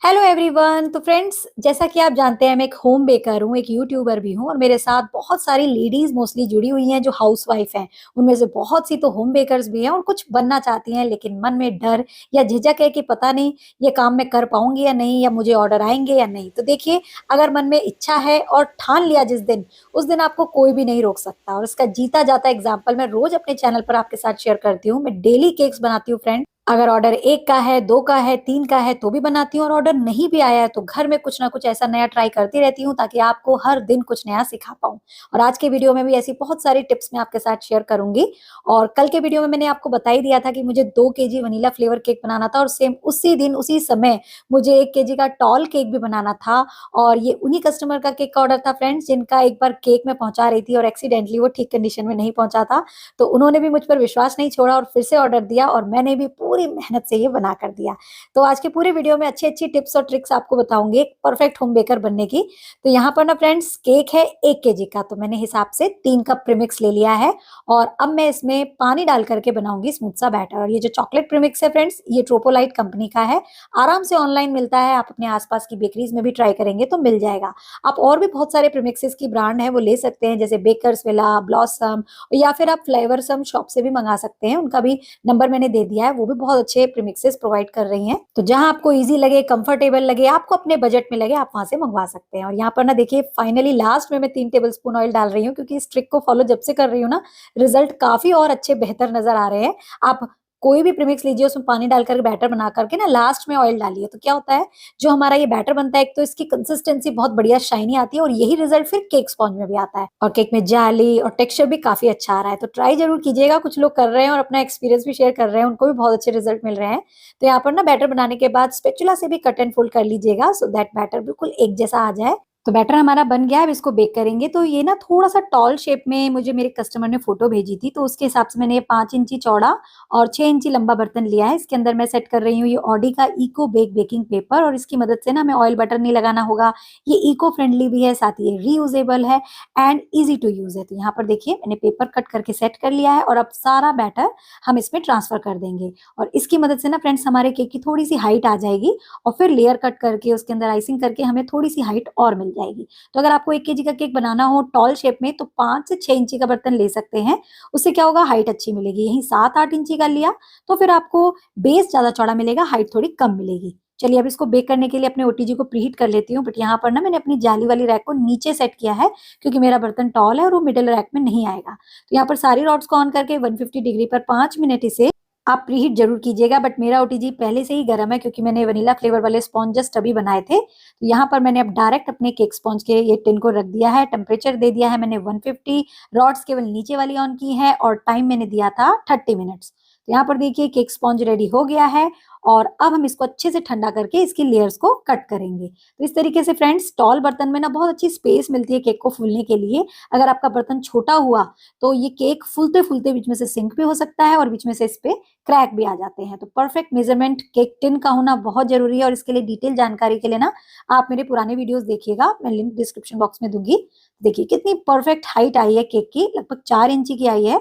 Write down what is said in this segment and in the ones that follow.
Hello everyone. तो friends, जैसा कि आप जानते हैं मैं एक होम बेकर हूँ, एक यूट्यूबर भी हूँ और मेरे साथ बहुत सारी लेडीज मोस्टली जुड़ी हुई हैं जो हाउसवाइफ हैं। उनमें से बहुत सी तो होम बेकर्स भी हैं और कुछ बनना चाहती हैं, लेकिन मन में डर या झिझक है कि पता नहीं ये काम मैं कर पाऊंगी या नहीं, या मुझे ऑर्डर आएंगे या नहीं। तो देखिए, अगर मन में इच्छा है और ठान लिया जिस दिन, उस दिन आपको कोई भी नहीं रोक सकता। और इसका जीता जाता एग्जाम्पल मैं रोज अपने चैनल पर आपके साथ शेयर करती हूँ। मैं डेली केक्स बनाती हूँ फ्रेंड। अगर ऑर्डर एक का है, दो का है, तीन का है तो भी बनाती हूँ, और ऑर्डर नहीं भी आया है तो घर में कुछ ना कुछ ऐसा नया ट्राई करती रहती हूँ ताकि आपको हर दिन कुछ नया सिखा पाऊँ। और आज के वीडियो में भी ऐसी बहुत सारी टिप्स मैं आपके साथ शेयर करूंगी। और कल के वीडियो में मैंने आपको बता ही दिया था कि मुझे 2 केजी वनीला फ्लेवर केक बनाना था, और सेम उसी दिन उसी समय मुझे 1 केजी का टॉल केक भी बनाना था। और ये उन्हीं कस्टमर का केक का ऑर्डर था फ्रेंड्स, जिनका एक बार केक में पहुंचा रही थी और एक्सीडेंटली वो ठीक कंडीशन में नहीं पहुंचा था। तो उन्होंने भी मुझ पर विश्वास नहीं छोड़ा और फिर से ऑर्डर दिया, और मैंने भी पूरी मेहनत से ये बना कर दिया। तो आज के पूरे वीडियो में अच्छी अच्छी टिप्स और ट्रिक्स आपको बताऊंगी एक परफेक्ट होम बेकर बनने की। तो यहाँ पर ना फ्रेंड्स, केक है 1 केजी का, तो मैंने हिसाब से 3 कप प्रीमिक्स ले लिया है। और अब मैं इसमें पानी डाल करके बनाऊंगी स्मूथ सा बैटर। और ये जो चॉकलेट प्रीमिक्स है फ्रेंड्स, ये ट्रोपोलाइट कंपनी का है। आराम से ऑनलाइन मिलता है, आप अपने आसपास की बेकरीज में भी ट्राई करेंगे तो मिल जाएगा। आप और भी बहुत सारे प्रीमिक्सेस की ब्रांड है वो ले सकते हैं, जैसे बेकर्स विला, ब्लॉसम, या फिर आप फ्लेवर सम शॉप से भी मंगा सकते हैं। उनका भी नंबर मैंने दे दिया है, वो भी बहुत अच्छे प्रीमिक्सेस प्रोवाइड कर रही हैं। तो जहां आपको इजी लगे, कंफर्टेबल लगे, आपको अपने बजट में लगे, आप वहां से मंगवा सकते हैं। और यहाँ पर ना देखिए, फाइनली लास्ट में मैं 3 टेबल स्पून ऑयल डाल रही हूँ, क्योंकि इस ट्रिक को फॉलो जब से कर रही हूँ ना, रिजल्ट काफी और अच्छे बेहतर नजर आ रहे हैं। आप कोई भी प्रीमिक्स लीजिए, उसमें पानी डालकर बैटर बना करके ना लास्ट में ऑयल डालिए, तो क्या होता है, जो हमारा ये बैटर बनता है, एक तो इसकी कंसिस्टेंसी बहुत बढ़िया शाइनी आती है, और यही रिजल्ट फिर केक स्पॉन्ज में भी आता है, और केक में जाली और टेक्सचर भी काफी अच्छा आ रहा है। तो ट्राई जरूर कीजिएगा। कुछ लोग कर रहे हैं और अपना एक्सपीरियंस भी शेयर कर रहे हैं, उनको भी बहुत अच्छे रिजल्ट मिल रहे हैं। तो यहाँ पर ना बैटर बनाने के बाद स्पेचुला से भी कट एंड फोल्ड कर लीजिएगा, सो दैट बैटर बिल्कुल एक जैसा आ जाए। तो बैटर हमारा बन गया है, अब इसको बेक करेंगे। तो ये ना थोड़ा सा टॉल शेप में मुझे मेरे कस्टमर ने फोटो भेजी थी, तो उसके हिसाब से मैंने ये 5 इंची चौड़ा और 6 इंची लंबा बर्तन लिया है। इसके अंदर मैं सेट कर रही हूँ ये ऑडी का इको बेक बेकिंग पेपर, और इसकी मदद से ना हमें ऑयल बटर नहीं लगाना होगा। ये इको फ्रेंडली भी है, साथ ही ये रीयूजेबल है एंड इजी टू यूज है। तो यहाँ पर देखिए, मैंने पेपर कट करके सेट कर लिया है, और अब सारा बैटर हम इसमें ट्रांसफर कर देंगे। और इसकी मदद से ना फ्रेंड्स, हमारे केक की थोड़ी सी हाइट आ जाएगी, और फिर लेयर कट करके उसके अंदर आइसिंग करके हमें थोड़ी सी हाइट और मिल जाएगी। तो अगर आपको 1 केजी का केक बनाना हो टॉल शेप में, तो 5 से 6 इंची का बर्तन ले सकते हैं। उससे क्या होगा, हाइट अच्छी मिलेगी। यहीं 7-8 इंची का लिया तो फिर आपको बेस ज्यादा चौड़ा मिलेगा, हाइट थोड़ी कम मिलेगी। चलिए, अब इसको बेक करने के लिए अपने ओटीजी को प्रीहीट कर लेती हूँ। बट यहाँ पर ना मैंने अपनी जाली वाली रैक को नीचे सेट किया है, क्योंकि मेरा बर्तन टॉल है और वो मिडिल रैक में नहीं आएगा। तो यहाँ पर सारी रॉड्स को ऑन करके 150 डिग्री पर 5 मिनट इसे आप प्रीहीट जरूर कीजिएगा। बट मेरा ओटीजी पहले से ही गर्म है, क्योंकि मैंने वनीला फ्लेवर वाले स्पॉन्ज जस्ट अभी बनाए थे। तो यहाँ पर मैंने अब डायरेक्ट अपने केक स्पॉन्ज के ये टिन को रख दिया है। टेम्परेचर दे दिया है मैंने 150, रॉड्स केवल नीचे वाली ऑन की है, और टाइम मैंने दिया था 30 मिनट्स। तो यहाँ पर देखिए, केक स्पॉन्ज रेडी हो गया है, और अब हम इसको अच्छे से ठंडा करके इसकी लेयर्स को कट करेंगे। तो इस तरीके से फ्रेंड्स, टॉल बर्तन में ना बहुत अच्छी स्पेस मिलती है केक को फूलने के लिए। अगर आपका बर्तन छोटा हुआ तो ये केक फूलते फूलते बीच में से सिंक भी हो सकता है, और बीच में से इस पे क्रैक भी आ जाते हैं। तो परफेक्ट मेजरमेंट केक टिन का होना बहुत जरूरी है, और इसके लिए डिटेल जानकारी के लिए ना आप मेरे पुराने वीडियोस देखिएगा, मैं लिंक डिस्क्रिप्शन बॉक्स में दूंगी। देखिए कितनी परफेक्ट हाइट आई है केक की, लगभग 4 इंची की आई है।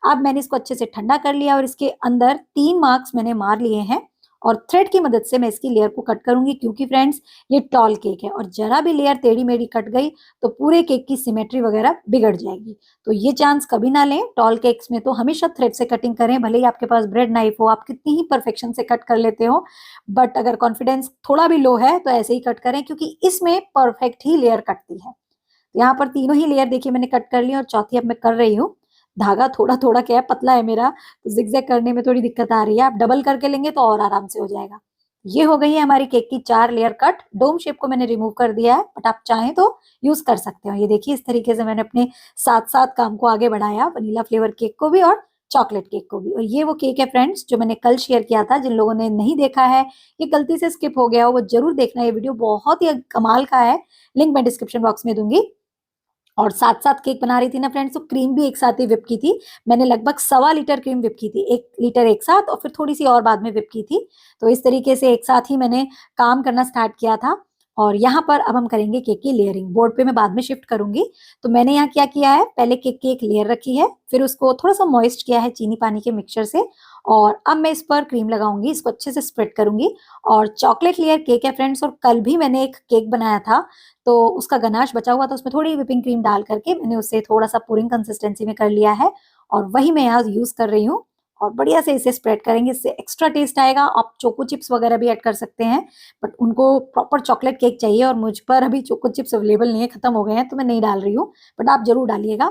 अब मैंने इसको अच्छे से ठंडा कर लिया, और इसके अंदर 3 मार्क्स मैंने मार लिए हैं, और थ्रेड की मदद से मैं इसकी लेयर को कट करूंगी, क्योंकि फ्रेंड्स ये टॉल केक है, और जरा भी लेयर टेढ़ी मेढ़ी कट गई तो पूरे केक की सिमेट्री वगैरह बिगड़ जाएगी। तो ये चांस कभी ना लें। टॉल केक्स में तो हमेशा थ्रेड से कटिंग करें, भले ही आपके पास ब्रेड नाइफ हो, आप कितनी ही परफेक्शन से कट कर लेते हो। बट अगर कॉन्फिडेंस थोड़ा भी लो है तो ऐसे ही कट करें, क्योंकि इसमें परफेक्ट ही लेयर कटती है। यहाँ पर तीनों ही लेयर देखिए मैंने कट कर ली, और चौथी अब मैं कर रही हूँ। धागा थोड़ा थोड़ा क्या है, पतला है मेरा, तो जिगजैग करने में थोड़ी दिक्कत आ रही है। आप डबल करके लेंगे तो और आराम से हो जाएगा। ये हो गई है हमारी केक की 4 लेयर कट। डोम शेप को मैंने रिमूव कर दिया है, बट आप चाहें तो यूज कर सकते हो। ये देखिए, इस तरीके से मैंने अपने साथ साथ काम को आगे बढ़ाया, वनीला फ्लेवर केक को भी और चॉकलेट केक को भी। और ये वो केक है फ्रेंड्स जो मैंने कल शेयर किया था। जिन लोगों ने नहीं देखा है, ये गलती से स्किप हो गया हो, वो जरूर देखना। ये वीडियो बहुत ही कमाल का है, लिंक मैं डिस्क्रिप्शन बॉक्स में दूंगी। और साथ साथ केक बना रही थी ना फ्रेंड्स, तो क्रीम भी एक साथ ही विप की थी। मैंने लगभग 1.25 लीटर क्रीम विप की थी, 1 लीटर एक साथ, और फिर थोड़ी सी और बाद में विप की थी। तो इस तरीके से एक साथ ही मैंने काम करना स्टार्ट किया था। और यहाँ पर अब हम करेंगे केक की लेयरिंग। बोर्ड पे मैं बाद में शिफ्ट करूंगी। तो मैंने यहाँ क्या किया है, पहले केक की एक लेयर रखी है, फिर उसको थोड़ा सा मॉइस्ट किया है चीनी पानी के मिक्सचर से, और अब मैं इस पर क्रीम लगाऊंगी, इसको अच्छे से स्प्रेड करूंगी। और चॉकलेट लेयर केक है फ्रेंड्स, और कल भी मैंने एक केक बनाया था, तो उसका गनाश बचा हुआ था, उसमें थोड़ी व्हिपिंग क्रीम डाल करके मैंने उससे थोड़ा सा पूरिंग कंसिस्टेंसी में कर लिया है, और वही मैं यहाँ यूज कर रही हूँ। और बढ़िया से इसे स्प्रेड करेंगे, इससे एक्स्ट्रा टेस्ट आएगा। आप चोको चिप्स वगैरह भी ऐड कर सकते हैं, बट उनको प्रॉपर चॉकलेट केक चाहिए, और मुझ पर अभी चोको चिप्स अवेलेबल नहीं है, खत्म हो गए हैं, तो मैं नहीं डाल रही हूँ, बट आप जरूर डालिएगा।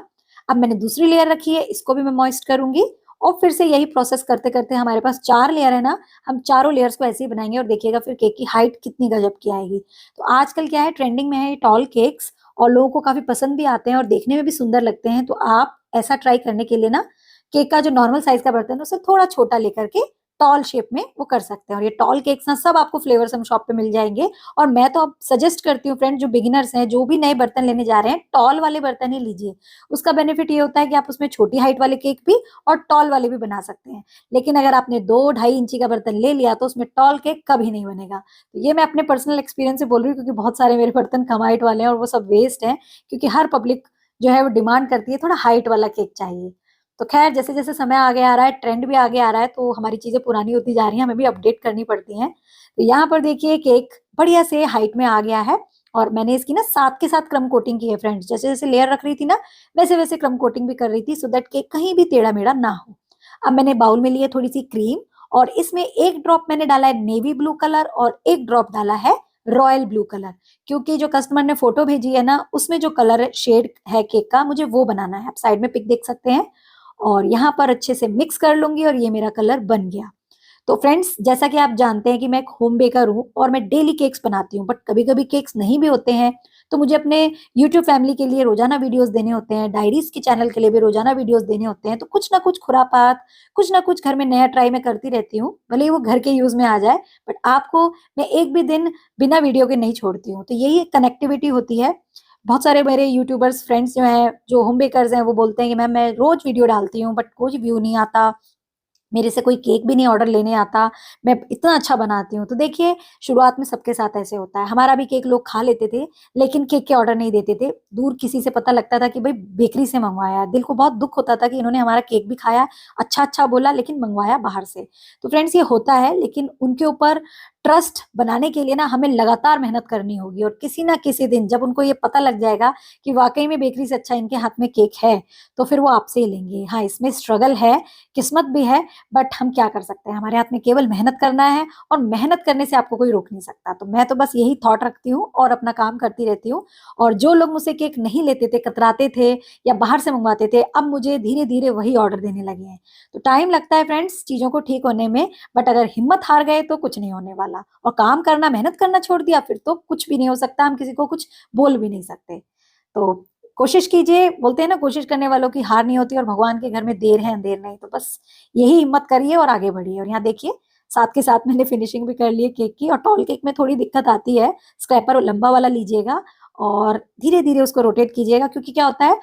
अब मैंने दूसरी लेयर रखी है, इसको भी मैं मॉइस्ट करूंगी, और फिर से यही प्रोसेस करते करते हमारे पास 4 लेयर है ना, हम चारों लेयर्स को ऐसे ही बनाएंगे, और देखिएगा फिर केक की हाइट कितनी गजब की आएगी। तो आजकल क्या है, ट्रेंडिंग में है ये टॉल केक्स, और लोगों को काफी पसंद भी आते हैं और देखने में भी सुंदर लगते हैं। तो आप ऐसा ट्राई करने के लिए ना, केक का जो नॉर्मल साइज का बर्तन है उसे थोड़ा छोटा लेकर के टॉल शेप में वो कर सकते हैं। और ये टॉल केक्स ना सब आपको फ्लेवर्स हम शॉप पे मिल जाएंगे। और मैं तो अब सजेस्ट करती हूँ फ्रेंड, जो बिगिनर्स हैं, जो भी नए बर्तन लेने जा रहे हैं, टॉल वाले बर्तन ही लीजिए। उसका बेनिफिट ये होता है कि आप उसमें छोटी हाइट वाले केक भी और टॉल वाले भी बना सकते हैं। लेकिन अगर आपने 2-2.5 इंची का बर्तन ले लिया तो उसमें टॉल केक कभी नहीं बनेगा। तो ये मैं अपने पर्सनल एक्सपीरियंस से बोल रही हूँ, क्योंकि बहुत सारे मेरे बर्तन कम हाइट वाले हैं और वो सब वेस्ट हैं, क्योंकि हर पब्लिक जो है वो डिमांड करती है थोड़ा हाइट वाला केक चाहिए। तो खैर, जैसे जैसे समय आगे आ रहा है, ट्रेंड भी आगे आ रहा है, तो हमारी चीजें पुरानी होती जा रही हैं, हमें भी अपडेट करनी पड़ती हैं। तो यहाँ पर देखिए केक बढ़िया से हाइट में आ गया है, और मैंने इसकी ना साथ के साथ क्रम कोटिंग की है फ्रेंड्स। जैसे जैसे लेयर रख रही थी ना, वैसे वैसे क्रम कोटिंग भी कर रही थी, सो दैट केक कहीं भी टेढ़ा मेढ़ा ना हो। अब मैंने बाउल में ली है थोड़ी सी क्रीम, और इसमें एक ड्रॉप मैंने डाला है नेवी ब्लू कलर, और एक ड्रॉप डाला है रॉयल ब्लू कलर, क्योंकि जो कस्टमर ने फोटो भेजी है ना, उसमें जो कलर शेड है केक का, मुझे वो बनाना है। आप साइड में पिक देख सकते हैं। और यहाँ पर अच्छे से मिक्स कर लूंगी, और ये मेरा कलर बन गया। तो फ्रेंड्स, जैसा कि आप जानते हैं कि मैं एक होम बेकर हूँ और मैं डेली केक्स बनाती हूँ, बट कभी कभी केक्स नहीं भी होते हैं, तो मुझे अपने यूट्यूब फैमिली के लिए रोजाना वीडियोस देने होते हैं, डायरीज के चैनल के लिए भी रोजाना वीडियोस देने होते हैं। तो कुछ ना कुछ खुरापात, कुछ ना कुछ घर में नया ट्राई मैं करती रहती हूँ, भले ही वो घर के यूज में आ जाए, बट आपको मैं एक भी दिन बिना वीडियो के नहीं छोड़ती हूँ। तो यही एक कनेक्टिविटी होती है। बहुत सारे मेरे यूट्यूबर्स फ्रेंड्स जो हैं, जो होम बेकर्स हैं, वो बोलते हैं कि मैम मैं रोज वीडियो डालती हूँ, बट कुछ व्यू नहीं आता, मेरे से कोई केक भी नहीं ऑर्डर लेने आता, मैं इतना अच्छा बनाती हूँ। तो देखिए, शुरुआत में सबके साथ ऐसे होता है। हमारा भी केक लोग खा लेते थे, लेकिन केक के ऑर्डर नहीं देते थे। दूर किसी से पता लगता था कि भाई बेकरी से मंगवाया है, दिल को बहुत दुख होता था कि इन्होंने हमारा केक भी खाया, अच्छा अच्छा बोला, लेकिन मंगवाया बाहर से। तो फ्रेंड्स, ये होता है, लेकिन उनके ऊपर ट्रस्ट बनाने के लिए ना हमें लगातार मेहनत करनी होगी, और किसी ना किसी दिन जब उनको ये पता लग जाएगा कि वाकई में बेकरी से अच्छा इनके हाथ में केक है, तो फिर वो आपसे ही लेंगे। हाँ, इसमें स्ट्रगल है, किस्मत भी है, बट हम क्या कर सकते हैं, हमारे हाथ में केवल मेहनत करना है, और मेहनत करने से आपको कोई रोक नहीं सकता। तो मैं तो बस यही थॉट रखती हूँ और अपना काम करती रहती हूँ। और जो लोग मुझसे केक नहीं लेते थे, कतराते थे या बाहर से मंगवाते थे, अब मुझे धीरे धीरे वही ऑर्डर देने लगे हैं। तो टाइम लगता है फ्रेंड्स चीजों को ठीक होने में, बट अगर हिम्मत हार गए तो कुछ नहीं होने वाला, और काम करना, मेहनत करना छोड़ दिया, फिर तो कुछ भी नहीं हो सकता, हम किसी को कुछ बोल भी नहीं सकते। तो कोशिश कीजिए, बोलते हैं ना, कोशिश करने वालों की हार नहीं होती, और भगवान के घर में देर है अंधेर नहीं। तो बस यही हिम्मत करिए और आगे बढ़िए। और यहाँ देखिए, साथ के साथ मैंने फिनिशिंग भी कर ली है केक की। और टॉल केक में थोड़ी दिक्कत आती है, स्क्रैपर लंबा वाला लीजिएगा और धीरे धीरे उसको रोटेट कीजिएगा, क्योंकि क्या होता है,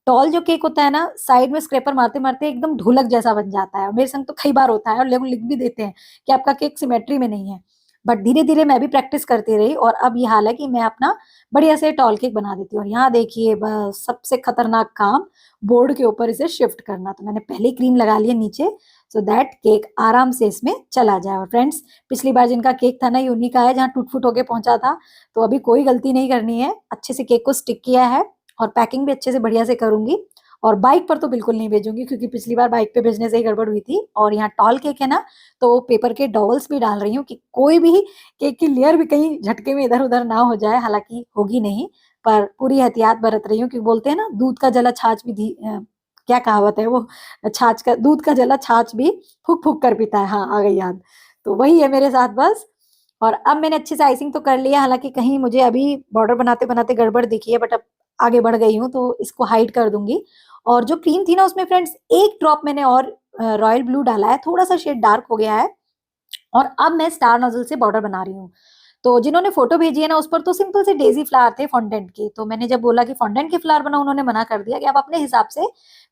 टॉल जो केक होता है ना, साइड में स्क्रैपर मारते मारते एकदम ढोलक जैसा बन जाता है। मेरे संग तो कई बार होता है, और लोग लिख भी देते हैं कि आपका केक सिमेट्री में नहीं है। बट धीरे धीरे मैं भी प्रैक्टिस करती रही, और अब ये हाल है कि मैं अपना बढ़िया से टॉल केक बना देती हूँ। और यहाँ देखिए, बस सबसे खतरनाक काम, बोर्ड के ऊपर इसे शिफ्ट करना। तो मैंने पहले क्रीम लगा लिया नीचे, सो दैट केक आराम से इसमें चला जाए। और फ्रेंड्स, पिछली बार जिनका केक था ना, ये उन्हीं का है जहाँ टूट फूट होके पहुंचा था। तो अभी कोई गलती नहीं करनी है, अच्छे से केक को स्टिक किया है, और पैकिंग भी अच्छे से बढ़िया से करूंगी। और बाइक पर तो बिल्कुल नहीं भेजूंगी, क्योंकि पिछली बार बाइक पे भेजने से ही गड़बड़ हुई थी। और यहाँ टॉल केक है ना, तो पेपर के डॉवल्स भी डाल रही हूँ, कि कोई भी केक की लेयर भी कहीं झटके में इधर उधर ना हो जाए। हालांकि होगी नहीं, पर पूरी एहतियात बरत रही हूँ, क्योंकि बोलते हैं ना, दूध का जला छाछ भी क्या कहावत है वो, छाछ का, दूध का जला छाछ भी फूक फूक कर पीता है। हाँ, आ गई याद। तो वही है मेरे साथ बस। और अब मैंने अच्छे से आइसिंग तो कर लिया, हालांकि कहीं मुझे अभी बॉर्डर बनाते बनाते गड़बड़ दिखी है, बट अब आगे बढ़ गई हूँ, तो इसको हाइड कर दूंगी। और जो क्रीम थी ना, उसमें फ्रेंड्स एक ड्रॉप मैंने और रॉयल ब्लू डाला है, थोड़ा सा शेड डार्क हो गया है। और अब मैं स्टार नोजल से बॉर्डर बना रही हूँ। तो जिन्होंने फोटो भेजी है ना, उस पर तो सिंपल से डेजी फ्लावर थे फॉन्डेंट के। तो मैंने जब बोला कि फॉन्डेंट के फ्लावर बनाओ, उन्होंने मना कर दिया कि आप अपने हिसाब से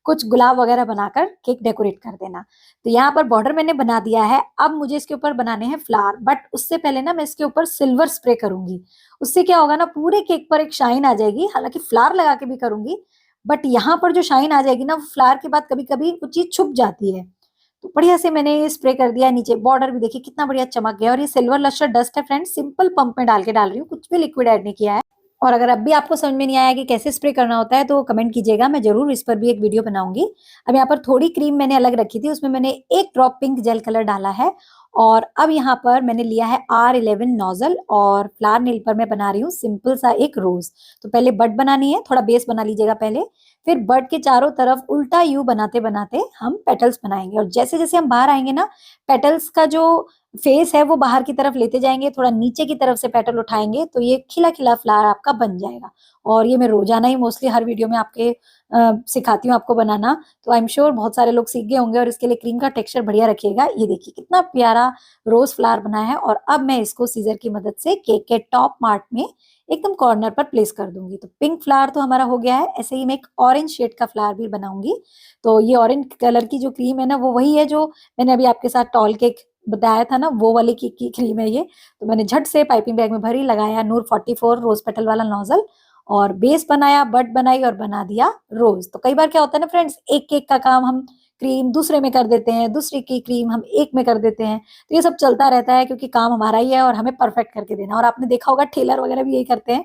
कुछ गुलाब वगैरह बनाकर केक डेकोरेट कर देना। तो यहाँ पर बॉर्डर मैंने बना दिया है। अब मुझे इसके ऊपर बनाने हैं फ्लावर, बट उससे पहले ना मैं इसके ऊपर सिल्वर स्प्रे करूंगी। उससे क्या होगा ना, पूरे केक पर एक शाइन आ जाएगी। हालांकि फ्लावर लगा के भी करूंगी, बट यहाँ पर जो शाइन आ जाएगी ना, वो फ्लावर के बाद कभी कभी वो चीज छुप जाती है। तो बढ़िया से मैंने ये स्प्रे कर दिया। नीचे बॉर्डर भी देखिए कितना बढ़िया चमक गया। और ये सिल्वर लस्टर डस्ट है फ्रेंड्स, सिंपल पंप में डाल के डाल रही हूँ, कुछ भी लिक्विड ऐड नहीं किया है। और अगर अब भी आपको समझ में नहीं आया कि कैसे स्प्रे करना होता है तो कमेंट कीजिएगा, मैं जरूर इस पर भी एक वीडियो बनाऊंगी। अब यहाँ पर थोड़ी क्रीम मैंने अलग रखी थी, उसमें मैंने एक ड्रॉप पिंक जेल कलर डाला है। और अब यहाँ पर मैंने लिया है R11 नोजल, और फ्लावर नेल पर मैं बना रही हूँ सिंपल सा एक रोज। तो पहले बड बनानी है, थोड़ा बेस बना लीजिएगा पहले, फिर बड के चारों तरफ उल्टा यू बनाते बनाते हम पेटल्स बनाएंगे। और जैसे जैसे हम बाहर आएंगे ना, पेटल्स का जो फेस है वो बाहर की तरफ लेते जाएंगे, थोड़ा नीचे की तरफ से पेटल उठाएंगे, तो ये खिला खिला फ्लावर आपका बन जाएगा। और ये मैं रोजाना ही मोस्टली हर वीडियो में आपके सिखाती हूँ आपको बनाना। तो आई एम श्योर बहुत सारे लोग सीख गए होंगे। और इसके लिए क्रीम का टेक्सचर बढ़िया रखिएगा। ये देखिए कितना प्यारा रोज फ्लावर बना है। और अब मैं इसको सीजर की मदद से केक के टॉप पार्ट में एकदम कॉर्नर पर प्लेस कर दूंगी। तो पिंक फ्लावर तो हमारा हो गया है। ऐसे ही मैं एक ऑरेंज शेड का फ्लावर भी बनाऊंगी। तो ये ऑरेंज कलर की जो क्रीम है ना, वो वही है जो मैंने अभी आपके साथ टॉल केक बताया था ना, वो वाली की क्रीम है ये। तो मैंने झट से पाइपिंग बैग में भरी, लगाया नूर 44 रोज पेटल वाला नोजल, और बेस बनाया, बड बनाई और बना दिया रोज। तो कई बार क्या होता है ना फ्रेंड्स, एक केक का काम हम क्रीम दूसरे में कर देते हैं, दूसरी की क्रीम हम एक में कर देते हैं। तो ये सब चलता रहता है, क्योंकि काम हमारा ही है और हमें परफेक्ट करके देना। और आपने देखा होगा टेलर वगैरह भी यही करते हैं,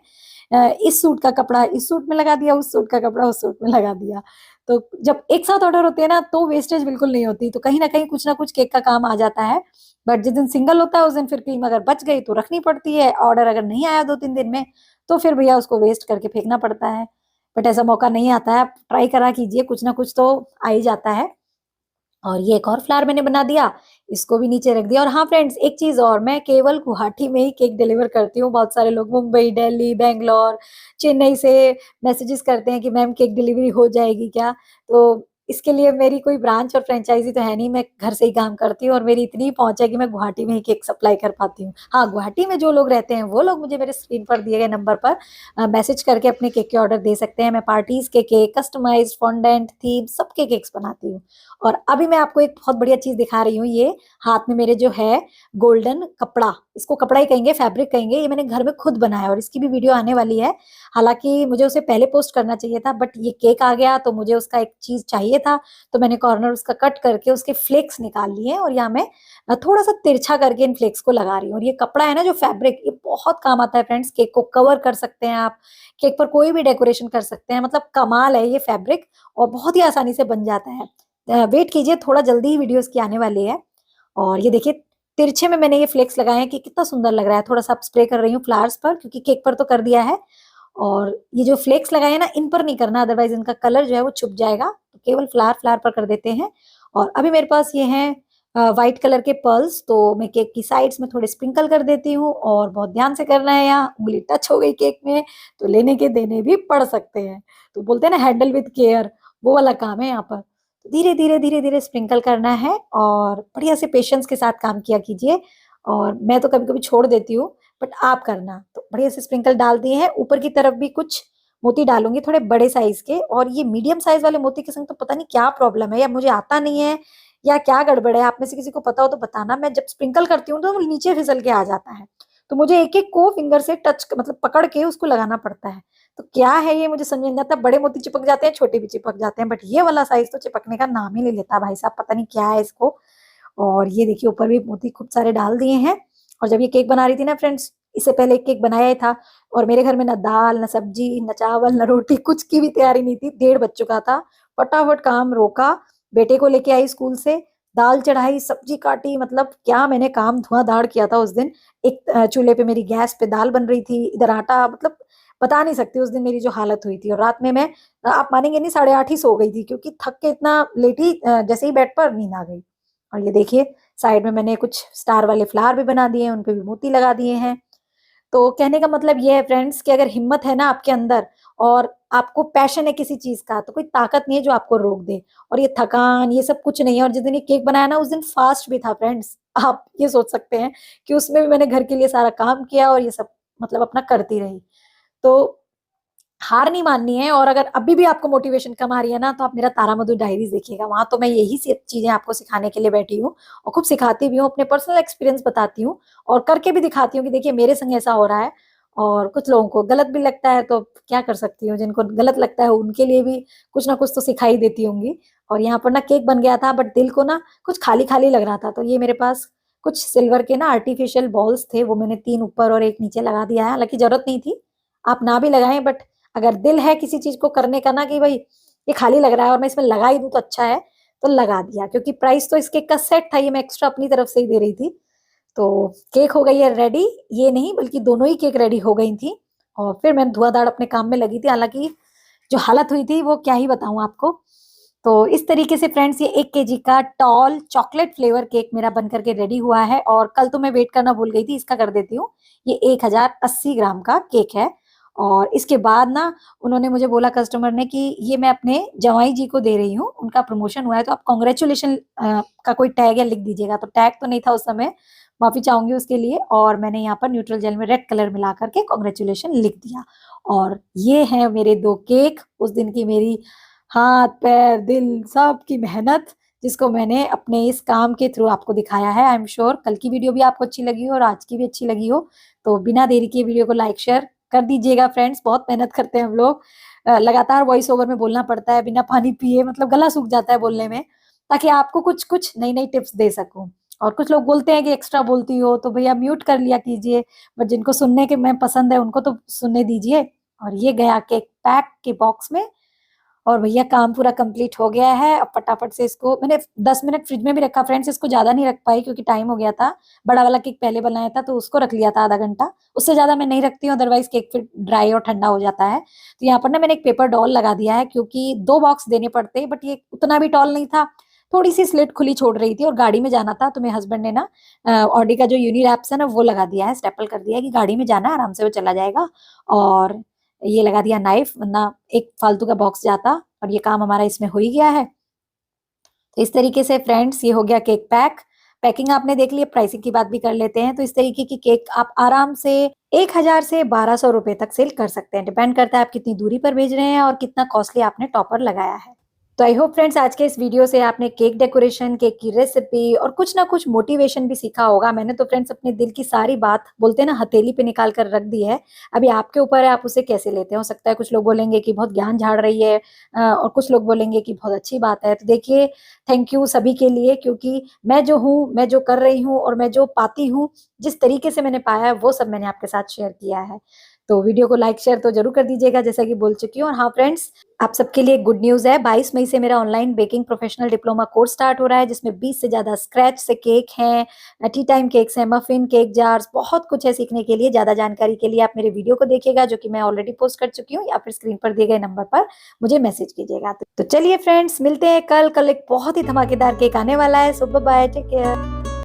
इस सूट का कपड़ा इस सूट में लगा दिया, उस सूट का कपड़ा उस सूट में लगा दिया। तो जब एक साथ ऑर्डर होते हैं ना, तो वेस्टेज बिल्कुल नहीं होती। तो कहीं ना कुछ केक का काम आ जाता है। बट जिस दिन सिंगल होता है, उस दिन फिर क्रीम अगर बच गई तो रखनी पड़ती है। ऑर्डर अगर नहीं आया 2-3 दिन में, तो फिर भैया उसको वेस्ट करके फेंकना पड़ता है। बट ऐसा मौका नहीं आता है, ट्राई करा कीजिए, कुछ ना कुछ तो आ ही जाता है। और ये एक और फ्लावर मैंने बना दिया, इसको भी नीचे रख दिया। और हाँ फ्रेंड्स, एक चीज और, मैं केवल गुवाहाटी में ही केक डिलीवर करती हूँ। बहुत सारे लोग मुंबई, दिल्ली, बेंगलोर, चेन्नई से मैसेजेस करते हैं कि मैम केक डिलीवरी हो जाएगी क्या। तो इसके लिए मेरी कोई ब्रांच और फ्रेंचाइजी तो है नहीं, मैं घर से ही काम करती हूँ। और मेरी इतनी पहुंच है कि मैं गुवाहाटी में ही केक सप्लाई कर पाती हूँ। हाँ, गुवाहाटी में जो लोग रहते हैं वो लोग मुझे मेरे स्क्रीन पर दिए गए नंबर पर मैसेज करके अपने केक के ऑर्डर दे सकते हैं। मैं पार्टीज के केक, कस्टमाइज्ड, फॉन्डेंट, थीम, सबके केक्स बनाती हूँ। और अभी मैं आपको एक बहुत बढ़िया चीज दिखा रही हूँ। ये हाथ में मेरे जो है गोल्डन कपड़ा, इसको कपड़ा ही कहेंगे, फैब्रिक कहेंगे, ये मैंने घर में खुद बनाया और इसकी भी वीडियो आने वाली है। हालांकि मुझे उसे पहले पोस्ट करना चाहिए था, बट ये केक आ गया तो मुझे उसका एक चीज चाहिए था। तो मैंने कॉर्नर उसका कट करके उसके फ्लेक्स निकाल लिए, और यहाँ मैं थोड़ा सा तिरछा करके इन फ्लेक्स को लगा रही हूँ। और ये कपड़ा है ना जो फैब्रिक, ये बहुत काम आता है फ्रेंड्स। केक को कवर कर सकते हैं आप, केक पर कोई भी डेकोरेशन कर सकते हैं। मतलब कमाल है ये फैब्रिक, और बहुत ही आसानी से बन जाता है। वेट कीजिए, थोड़ा जल्दी ही वीडियो इसकी आने वाली है। और ये देखिए तिरछे में मैंने ये फ्लेक्स लगाए हैं कि कितना सुंदर लग रहा है। थोड़ा सा स्प्रे कर रही हूँ फ्लावर्स पर, क्योंकि केक पर तो कर दिया है। और ये जो फ्लेक्स लगाए हैं ना, इन पर नहीं करना, अदरवाइज इनका कलर जो है वो छुप जाएगा। तो केवल फ्लावर फ्लावर पर कर देते हैं। और अभी मेरे पास ये है व्हाइट कलर के पर्ल्स, तो मैं केक की साइड्स में थोड़े स्प्रिंकल कर देती हूँ। और बहुत ध्यान से करना है, यहाँ उंगली टच हो गई केक में तो लेने के देने भी पड़ सकते हैं। तो बोलते हैं ना, हैंडल विद केयर, वो वाला काम है यहाँ पर। तो धीरे धीरे धीरे धीरे स्प्रिंकल करना है, और बढ़िया से पेशेंस के साथ काम किया कीजिए। और मैं तो कभी कभी छोड़ देती हूँ, बट आप करना। तो बढ़िया से स्प्रिंकल डाल दिए हैं। ऊपर की तरफ भी कुछ मोती डालूंगी, थोड़े बड़े साइज के। और ये मीडियम साइज वाले मोती के संग तो पता नहीं क्या प्रॉब्लम है, या मुझे आता नहीं है, या क्या गड़बड़ है। आप में से किसी को पता हो तो बताना। मैं जब स्प्रिंकल करती हूँ तो वो नीचे फिसल के आ जाता है। तो मुझे एक एक को फिंगर से टच मतलब पकड़ के उसको लगाना पड़ता है। तो क्या है ये, मुझे समझ नहीं आता। बड़े मोती चिपक जाते हैं, छोटे भी चिपक जाते हैं, बट ये वाला साइज तो चिपकने का नाम ही नहीं लेता भाई साहब, पता नहीं क्या है इसको। और ये देखिए ऊपर भी मोती खूब सारे डाल दिए हैं। और जब ये केक बना रही थी ना फ्रेंड्स, इससे पहले एक केक बनाया ही था, और मेरे घर में ना दाल, ना सब्जी, ना चावल, ना रोटी, कुछ की भी तैयारी नहीं थी। 1:30 बज चुका था। फटाफट काम रोका, बेटे को लेके आई स्कूल से, दाल चढ़ाई, सब्जी काटी, मतलब क्या मैंने काम धुआंधार किया था उस दिन। एक चूल्हे पे मेरी गैस पे दाल बन रही थी, इधर आटा, मतलब बता नहीं सकती उस दिन मेरी जो हालत हुई थी। और रात में मैं, आप मानेंगे नहीं, 8:30 ही सो गई थी, क्योंकि थक के इतना लेट ही जैसे ही बेड पर नींद आ गई। और ये देखिए साइड में मैंने कुछ स्टार वाले फ्लावर भी बना दिए हैं, उनपे भी मोती लगा दिए हैं। तो कहने का मतलब ये है फ्रेंड्स कि अगर हिम्मत है ना आपके अंदर, और आपको पैशन है किसी चीज का, तो कोई ताकत नहीं है जो आपको रोक दे। और ये थकान ये सब कुछ नहीं है। और जिस दिन ये केक बनाया ना, उस दिन फास्ट भी था फ्रेंड्स। आप ये सोच सकते हैं कि उसमें भी मैंने घर के लिए सारा काम किया और ये सब मतलब अपना करती रही। तो हार नहीं माननी है। और अगर अभी भी आपको मोटिवेशन कम आ रही है ना, तो आप मेरा तारा मधुर डायरीज देखिएगा। वहां तो मैं यही सब चीजें आपको सिखाने के लिए बैठी हूँ, और खूब सिखाती भी हूँ, अपने पर्सनल एक्सपीरियंस बताती हूँ और करके भी दिखाती हूँ कि देखिए मेरे संग ऐसा हो रहा है। और कुछ लोगों को गलत भी लगता है, तो क्या कर सकती हूँ, जिनको गलत लगता है उनके लिए भी कुछ ना कुछ तो सिखाई देती होंगी। और यहाँ पर ना केक बन गया था, बट दिल को ना कुछ खाली खाली लग रहा था। तो ये मेरे पास कुछ सिल्वर के ना आर्टिफिशियल बॉल्स थे, वो मैंने 3 ऊपर और 1 नीचे लगा दिया है। हालांकि जरूरत नहीं थी, आप ना भी लगाएं, बट अगर दिल है किसी चीज को करने का ना कि भाई ये खाली लग रहा है और मैं इसमें लगा ही दूं तो अच्छा है, तो लगा दिया। क्योंकि प्राइस तो इसके का सेट था, ये मैं एक्स्ट्रा अपनी तरफ से ही दे रही थी। तो केक हो गई है रेडी। ये नहीं बल्कि दोनों ही केक रेडी हो गई थी। और फिर मैं धुआंधार अपने काम में लगी थी। हालांकि जो हालत हुई थी वो क्या ही बताऊं आपको। तो इस तरीके से फ्रेंड्स ये 1 kg का टॉल चॉकलेट फ्लेवर केक मेरा बन करके रेडी हुआ है। और कल तो मैं वेट करना भूल गई थी, इसका कर देती हूँ। ये 1080 ग्राम का केक है। और इसके बाद ना उन्होंने मुझे बोला कस्टमर ने कि ये मैं अपने जवाई जी को दे रही हूँ, उनका प्रमोशन हुआ है, तो आप कॉन्ग्रेचुलेशन का कोई टैग या लिख दीजिएगा। तो टैग तो नहीं था उस समय, माफी चाहूंगी उसके लिए। और मैंने यहाँ पर न्यूट्रल जेल में रेड कलर मिला करके कॉन्ग्रेचुलेशन लिख दिया। और ये है मेरे 2 केक, उस दिन की मेरी हाथ पैर दिल सब की मेहनत, जिसको मैंने अपने इस काम के थ्रू आपको दिखाया है। आई एम श्योर कल की वीडियो भी आपको अच्छी लगी हो और आज की भी अच्छी लगी हो। तो बिना देरी के वीडियो को लाइक शेयर कर दीजिएगा फ्रेंड्स। बहुत मेहनत करते हैं हम लोग, लगातार वॉइस ओवर में बोलना पड़ता है, बिना पानी पिए मतलब गला सूख जाता है बोलने में, ताकि आपको कुछ कुछ नई नई टिप्स दे सकूं। और कुछ लोग बोलते हैं कि एक्स्ट्रा बोलती हो, तो भैया म्यूट कर लिया कीजिए। बट जिनको सुनने के मैं पसंद है उनको तो सुनने दीजिए। और ये गया केक पैक के बॉक्स में। और भैया काम पूरा कंप्लीट हो गया है। अब फटाफट से इसको मैंने 10 मिनट फ्रिज में भी रखा फ्रेंड्स, इसको ज्यादा नहीं रख पाई क्योंकि टाइम हो गया था। बड़ा वाला केक पहले बनाया था तो उसको रख लिया था आधा घंटा, उससे ज्यादा मैं नहीं रखती हूँ, अदरवाइज केक फिर ड्राई और ठंडा हो जाता है। तो यहाँ पर ना मैंने एक पेपर डॉल लगा दिया है, क्योंकि 2 बॉक्स देने पड़ते हैं, बट ये उतना भी टॉल नहीं था। थोड़ी सी स्लिट खुली छोड़ रही थी और गाड़ी में जाना था, तो मेरे हस्बैंड ने ना ऑडी का जो यूनी रैप्स है ना वो लगा दिया है, स्टेपल कर दिया है कि गाड़ी में जाना है, आराम से वो चला जाएगा। और ये लगा दिया नाइफ, वरना एक फालतू का बॉक्स जाता। और ये काम हमारा इसमें हो ही गया है। तो इस तरीके से फ्रेंड्स ये हो गया केक पैक। पैकिंग आपने देख ली, प्राइसिंग की बात भी कर लेते हैं। तो इस तरीके की केक आप आराम से 1000 से 1200 रुपए तक सेल कर सकते हैं। डिपेंड करता है आप कितनी दूरी पर भेज रहे हैं और कितना कॉस्टली आपने टॉपर लगाया है। तो आई होप फ्रेंड्स आज के इस वीडियो से आपने केक डेकोरेशन, केक की रेसिपी और कुछ ना कुछ मोटिवेशन भी सीखा होगा। मैंने तो फ्रेंड्स अपने दिल की सारी बात बोलते हैं ना हथेली पे निकाल कर रख दी है। अभी आपके ऊपर है आप उसे कैसे लेते हैं। हो सकता है कुछ लोग बोलेंगे कि बहुत ज्ञान झाड़ रही है, और कुछ लोग बोलेंगे कि बहुत अच्छी बात है। तो देखिए, थैंक यू सभी के लिए, क्योंकि मैं जो हूँ, मैं जो कर रही हूँ और मैं जो पाती हूँ, जिस तरीके से मैंने पाया है वो सब मैंने आपके साथ शेयर किया है। तो वीडियो को लाइक शेयर तो जरूर कर दीजिएगा, जैसा कि बोल चुकी हूँ। और हाँ फ्रेंड्स, आप सबके लिए गुड न्यूज है, 22 मई से मेरा online baking professional diploma course start हो रहा है, जिसमें 20 से ज्यादा स्क्रैच से केक हैं, टी टाइम केक्स हैं, मफिन, केक जार्स, बहुत कुछ है सीखने के लिए। ज्यादा जानकारी के लिए आप मेरे वीडियो को देखिएगा, जो कि मैं ऑलरेडी पोस्ट कर चुकी हूँ, या फिर स्क्रीन पर दिए गए नंबर पर मुझे मैसेज कीजिएगा। तो चलिए फ्रेंड्स, मिलते हैं कल। कल एक बहुत ही धमाकेदार केक आने वाला है। सो बाय, टेक केयर।